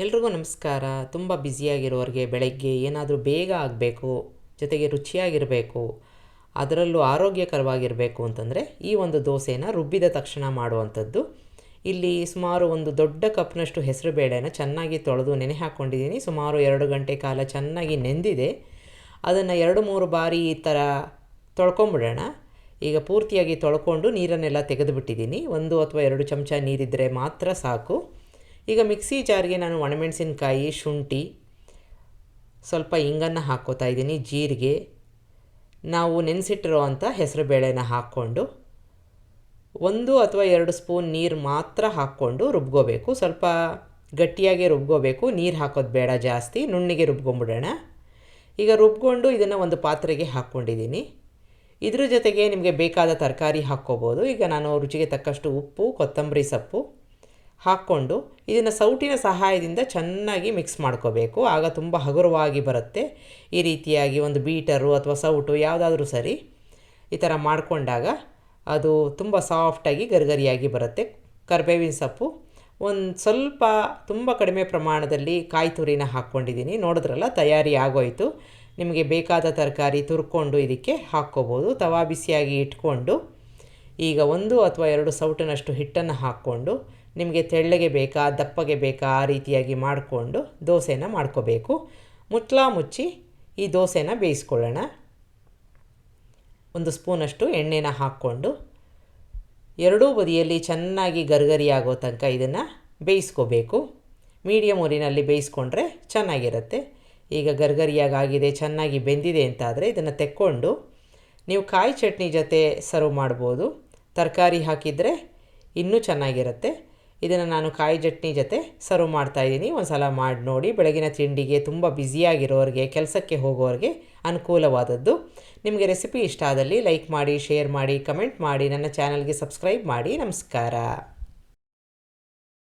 ಎಲ್ರಿಗೂ ನಮಸ್ಕಾರ. ತುಂಬ ಬ್ಯುಸಿಯಾಗಿರೋರಿಗೆ ಬೆಳಗ್ಗೆ ಏನಾದರೂ ಬೇಗ ಆಗಬೇಕು, ಜೊತೆಗೆ ರುಚಿಯಾಗಿರಬೇಕು, ಅದರಲ್ಲೂ ಆರೋಗ್ಯಕರವಾಗಿರಬೇಕು ಅಂತಂದರೆ ಈ ಒಂದು ದೋಸೆನ ರುಬ್ಬಿದ ತಕ್ಷಣ ಮಾಡುವಂಥದ್ದು. ಇಲ್ಲಿ ಸುಮಾರು ಒಂದು ದೊಡ್ಡ ಕಪ್ನಷ್ಟು ಹೆಸರುಬೇಳೆನ ಚೆನ್ನಾಗಿ ತೊಳೆದು ನೆನೆ ಹಾಕ್ಕೊಂಡಿದ್ದೀನಿ. ಸುಮಾರು 2 ಗಂಟೆ ಕಾಲ ಚೆನ್ನಾಗಿ ನೆಂದಿದೆ. ಅದನ್ನು 2-3 ಬಾರಿ ಈ ಥರ ತೊಳ್ಕೊಂಬಿಡೋಣ. ಈಗ ಪೂರ್ತಿಯಾಗಿ ತೊಳ್ಕೊಂಡು ನೀರನ್ನೆಲ್ಲ ತೆಗೆದುಬಿಟ್ಟಿದ್ದೀನಿ. 1 ಅಥವಾ 2 ಚಮಚ ನೀರಿದ್ದರೆ ಮಾತ್ರ ಸಾಕು. ಈಗ ಮಿಕ್ಸಿ ಜಾರ್ಗೆ ನಾನು ಒಣಮೆಣಸಿನ್ಕಾಯಿ, ಶುಂಠಿ, ಸ್ವಲ್ಪ ಇಂಗನ್ನು ಹಾಕ್ಕೋತಾ ಇದ್ದೀನಿ, ಜೀರಿಗೆ, ನಾವು ನೆನೆಸಿಟ್ಟಿರೋ ಅಂಥ ಹೆಸರುಬೇಳೆನ ಹಾಕ್ಕೊಂಡು 1 ಅಥವಾ 2 ಸ್ಪೂನ್ ನೀರು ಮಾತ್ರ ಹಾಕ್ಕೊಂಡು ರುಬ್ಕೋಬೇಕು. ಸ್ವಲ್ಪ ಗಟ್ಟಿಯಾಗಿ ರುಬ್ಕೋಬೇಕು, ನೀರು ಹಾಕೋದು ಬೇಡ ಜಾಸ್ತಿ, ನುಣ್ಣಿಗೆ ರುಬ್ಕೊಂಬಿಡೋಣ. ಈಗ ರುಬ್ಕೊಂಡು ಇದನ್ನು ಒಂದು ಪಾತ್ರೆಗೆ ಹಾಕ್ಕೊಂಡಿದ್ದೀನಿ. ಇದ್ರ ಜೊತೆಗೆ ನಿಮಗೆ ಬೇಕಾದ ತರಕಾರಿ ಹಾಕ್ಕೋಬೋದು. ಈಗ ನಾನು ರುಚಿಗೆ ತಕ್ಕಷ್ಟು ಉಪ್ಪು, ಕೊತ್ತಂಬರಿ ಸೊಪ್ಪು ಹಾಕ್ಕೊಂಡು ಇದನ್ನು ಸೌಟಿನ ಸಹಾಯದಿಂದ ಚೆನ್ನಾಗಿ ಮಿಕ್ಸ್ ಮಾಡ್ಕೋಬೇಕು. ಆಗ ತುಂಬ ಹಗುರವಾಗಿ ಬರುತ್ತೆ. ಈ ರೀತಿಯಾಗಿ ಒಂದು ಬೀಟರು ಅಥವಾ ಸೌಟು ಯಾವುದಾದ್ರೂ ಸರಿ ಈ ಥರ ಮಾಡಿಕೊಂಡಾಗ ಅದು ತುಂಬ ಸಾಫ್ಟಾಗಿ ಗರಿಗರಿಯಾಗಿ ಬರುತ್ತೆ. ಕರಿಬೇವಿನ ಸೊಪ್ಪು ಒಂದು ಸ್ವಲ್ಪ ತುಂಬ ಕಡಿಮೆ ಪ್ರಮಾಣದಲ್ಲಿ ಕಾಯಿ ತುರಿನ ಹಾಕ್ಕೊಂಡಿದ್ದೀನಿ. ನೋಡಿದ್ರಲ್ಲ, ತಯಾರಿ ಆಗೋಯಿತು. ನಿಮಗೆ ಬೇಕಾದ ತರಕಾರಿ ತುರ್ಕೊಂಡು ಇದಕ್ಕೆ ಹಾಕ್ಕೋಬೋದು. ತವಾ ಬಿಸಿಯಾಗಿ ಇಟ್ಕೊಂಡು ಈಗ 1 ಅಥವಾ 2 ಸೌಟಿನಷ್ಟು ಹಿಟ್ಟನ್ನು ಹಾಕ್ಕೊಂಡು ನಿಮಗೆ ತೆಳ್ಳಗೆ ಬೇಕಾ ದಪ್ಪಗೆ ಬೇಕಾ ಆ ರೀತಿಯಾಗಿ ಮಾಡಿಕೊಂಡು ದೋಸೆನ ಮಾಡ್ಕೋಬೇಕು. ಮುಚ್ಚಿ ಈ ದೋಸೆನ ಬೇಯಿಸ್ಕೊಳ್ಳೋಣ. 1 ಸ್ಪೂನಷ್ಟು ಎಣ್ಣೆನ ಹಾಕ್ಕೊಂಡು ಎರಡೂ ಬದಿಯಲ್ಲಿ ಚೆನ್ನಾಗಿ ಗರಿಗರಿ ಆಗೋ ತನಕ ಇದನ್ನು ಬೇಯಿಸ್ಕೋಬೇಕು. ಮೀಡಿಯಮ್ ಉರಿನಲ್ಲಿ ಬೇಯಿಸ್ಕೊಂಡ್ರೆ ಚೆನ್ನಾಗಿರುತ್ತೆ. ಈಗ ಗರಿಗರಿಯಾಗಿದೆ, ಚೆನ್ನಾಗಿ ಬೆಂದಿದೆ ಅಂತಾದರೆ ಇದನ್ನು ತೆಕ್ಕೊಂಡು ನೀವು ಕಾಯಿ ಚಟ್ನಿ ಜೊತೆ ಸರ್ವ್ ಮಾಡ್ಬೋದು. ತರಕಾರಿ ಹಾಕಿದರೆ ಇನ್ನೂ ಚೆನ್ನಾಗಿರುತ್ತೆ. ಇದನ್ನು ನಾನು ಕಾಯಿ ಚಟ್ನಿ ಜೊತೆ ಸರ್ವ್ ಮಾಡ್ತಾಯಿದ್ದೀನಿ. ಒಂದು ಸಲ ಮಾಡಿ ನೋಡಿ. ಬೆಳಗಿನ ತಿಂಡಿಗೆ ತುಂಬ ಬ್ಯುಸಿಯಾಗಿರೋರಿಗೆ, ಕೆಲಸಕ್ಕೆ ಹೋಗೋರಿಗೆ ಅನುಕೂಲವಾದದ್ದು. ನಿಮಗೆ ರೆಸಿಪಿ ಇಷ್ಟ ಆದಲ್ಲಿ ಲೈಕ್ ಮಾಡಿ, ಶೇರ್ ಮಾಡಿ, ಕಮೆಂಟ್ ಮಾಡಿ, ನನ್ನ ಚಾನಲ್ಗೆ ಸಬ್ಸ್ಕ್ರೈಬ್ ಮಾಡಿ. ನಮಸ್ಕಾರ.